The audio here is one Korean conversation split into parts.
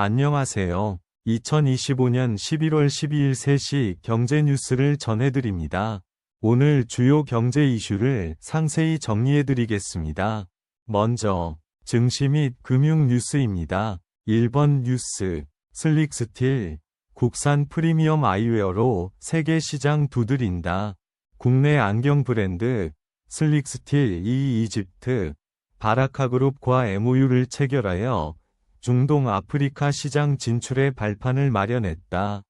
안녕하세요. 2025년 11월 12일 3시 경제 뉴스를 전해드립니다. 오늘 주요 경제 이슈를 상세히 정리해드리겠습니다. 먼저 증시 및 금융 뉴스입니다. 1번 뉴스, 슬릭스틸, 국산 프리미엄 아이웨어로 세계 시장 두드린다. 국내 안경 브랜드 슬릭스틸 이집트, 바라카그룹과 MOU를 체결하여 중동 아프리카 시장 진출의 발판을 마련했다.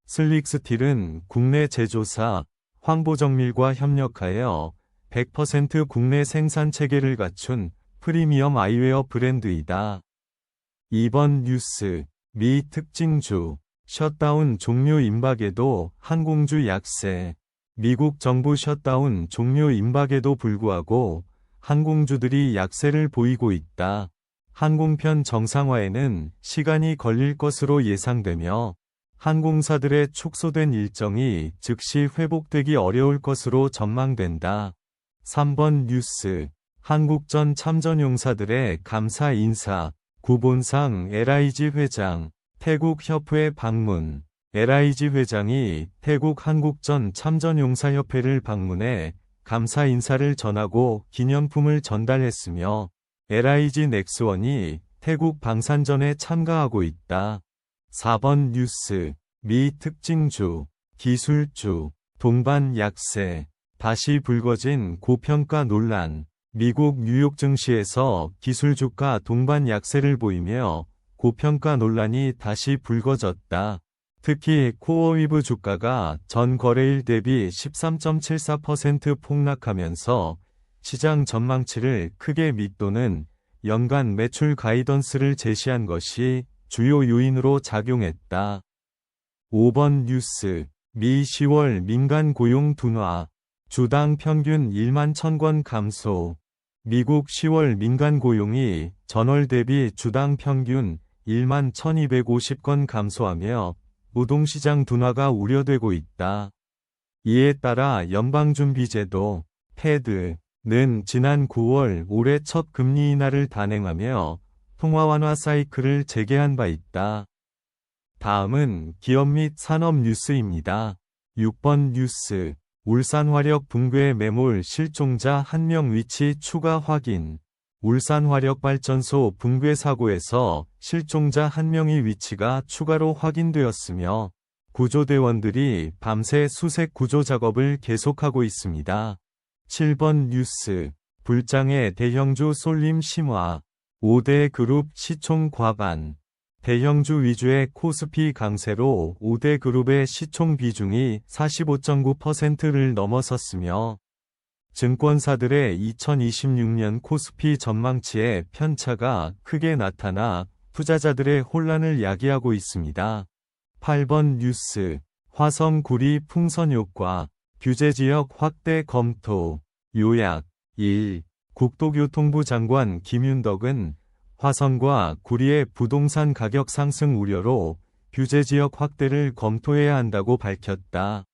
슬릭스틸은 국내 제조사 황보정밀과 협력하여 100% 국내 생산 체계를 갖춘 프리미엄 아이웨어 브랜드이다. 2번 뉴스, 미 특징주, 셧다운 종료 임박에도 항공주 약세. 미국 정부 셧다운 종료 임박에도 불구하고 항공주들이 약세를 보이고 있다. 항공편 정상화에는 시간이 걸릴 것으로 예상되며 항공사들의 축소된 일정이 즉시 회복되기 어려울 것으로 전망된다. 3번 뉴스, 한국전 참전용사들의 감사 인사, 구본상 LIG 회장, 태국 협회 방문. LIG 회장이 태국 한국전 참전용사협회를 방문해 감사 인사를 전하고 기념품을 전달했으며 LIG 넥스원이 태국 방산전에 참가하고 있다. 4번 뉴스, 미 특징주, 기술주, 동반 약세, 다시 불거진 고평가 논란. 미국 뉴욕 증시에서 기술주가 동반 약세를 보이며 고평가 논란이 다시 불거졌다. 특히 코어위브 주가가 전 거래일 대비 13.74% 폭락하면서 시장 전망치를 크게 밑도는 연간 매출 가이던스를 제시한 것이 주요 요인으로 작용했다. 5번 뉴스, 미 10월 민간 고용 둔화, 주당 평균 1만 1000건 감소. 미국 10월 민간 고용이 전월 대비 주당 평균 1만 1250건 감소하며 노동시장 둔화가 우려되고 있다. 이에 따라 연방준비제도 패드는 지난 9월 올해 첫 금리 인하를 단행하며 통화 완화 사이클을 재개한 바 있다. 다음은 기업 및 산업 뉴스입니다. 6번 뉴스, 울산화력 붕괴 매몰 실종자 1명 위치 추가 확인. 울산화력발전소 붕괴 사고에서 실종자 1명의 위치가 추가로 확인되었으며 구조대원들이 밤새 수색 구조 작업을 계속하고 있습니다. 7번 뉴스, 불장의 대형주 쏠림 심화, 5대 그룹 시총 과반. 대형주 위주의 코스피 강세로 5대 그룹의 시총 비중이 45.9%를 넘어섰으며 증권사들의 2026년 코스피 전망치에 편차가 크게 나타나 투자자들의 혼란을 야기하고 있습니다. 8번 뉴스, 화성 구리 풍선 효과, 규제지역 확대 검토. 요약. 1. 국토교통부 장관 김윤덕은 화성과 구리의 부동산 가격 상승 우려로 규제지역 확대를 검토해야 한다고 밝혔다.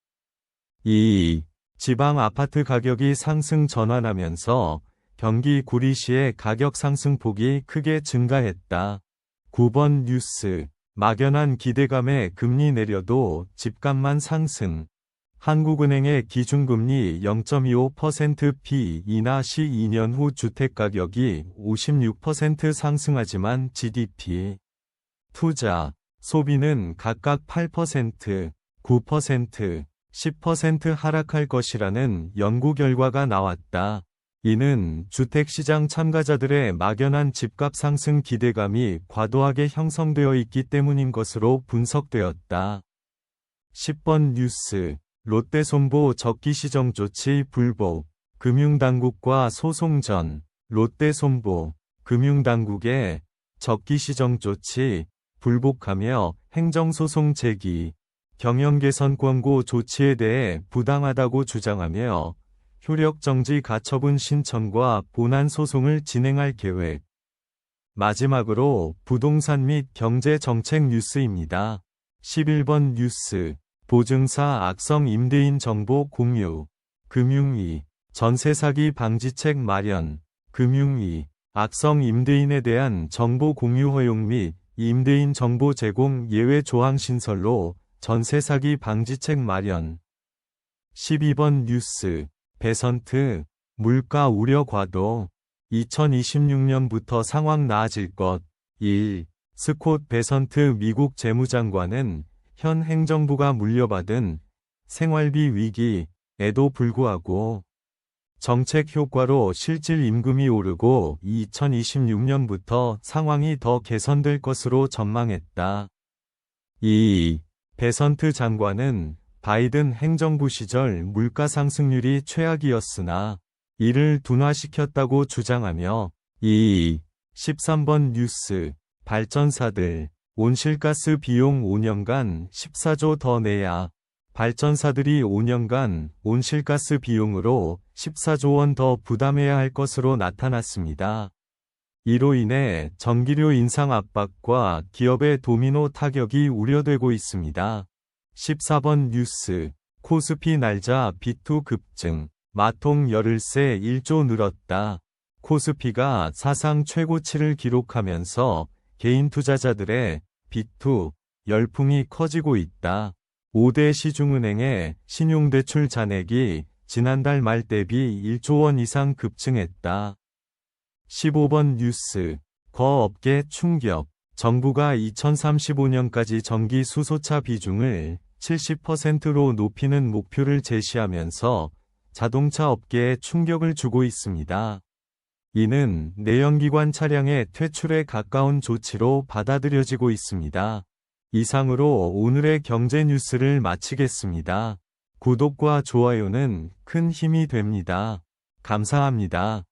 2. 지방 아파트 가격이 상승 전환하면서 경기 구리시의 가격 상승폭이 크게 증가했다. 9번 뉴스, 막연한 기대감에 금리 내려도 집값만 상승. 한국은행의 기준금리 0.25% 인하 시 2년 후 주택가격이 56% 상승하지만 GDP, 투자, 소비는 각각 8%, 9%, 10% 하락할 것이라는 연구 결과가 나왔다. 이는 주택시장 참가자들의 막연한 집값 상승 기대감이 과도하게 형성되어 있기 때문인 것으로 분석되었다. 10번 뉴스, 롯데손보 적기시정 조치 불복, 금융당국과 소송 전. 롯데손보, 금융당국의 적기시정 조치 불복하며 행정소송 제기, 경영개선 권고 조치에 대해 부당하다고 주장하며 효력정지 가처분 신청과 본안소송을 진행할 계획. 마지막으로 부동산 및 경제정책 뉴스입니다. 11번 뉴스, 보증사 악성 임대인 정보 공유. 금융위, 전세사기 방지책 마련. 금융위, 악성 임대인에 대한 정보 공유 허용 및 임대인 정보 제공 예외 조항 신설로 전세 사기 방지책 마련. 12번 뉴스. 베선트. 물가 우려 과도. 2026년부터 상황 나아질 것. 1. 스콧 베선트 미국 재무장관은 현 행정부가 물려받은 생활비 위기에도 불구하고 정책 효과로 실질 임금이 오르고 2026년부터 상황이 더 개선될 것으로 전망했다. 2. 베선트 장관은 바이든 행정부 시절 물가 상승률이 최악이었으나 이를 둔화시켰다고 주장하며 2. 13번 뉴스. 발전사들. 온실가스 비용 5년간 14조 더 내야. 발전사들이 5년간 온실가스 비용으로 14조 원 더 부담해야 할 것으로 나타났습니다. 이로 인해 전기료 인상 압박과 기업의 도미노 타격이 우려되고 있습니다. 14번 뉴스. 코스피 날짜 B2 급증. 마통 열흘새 1조 늘었다. 코스피가 사상 최고치를 기록하면서 개인 투자자들의 B2 열풍이 커지고 있다. 5대 시중은행의 신용대출 잔액이 지난달 말 대비 1조 원 이상 급증했다. 15번 뉴스. 거업계 충격. 정부가 2035년까지 전기 수소차 비중을 70%로 높이는 목표를 제시하면서 자동차 업계에 충격을 주고 있습니다. 이는 내연기관 차량의 퇴출에 가까운 조치로 받아들여지고 있습니다. 이상으로 오늘의 경제 뉴스를 마치겠습니다. 구독과 좋아요는 큰 힘이 됩니다. 감사합니다.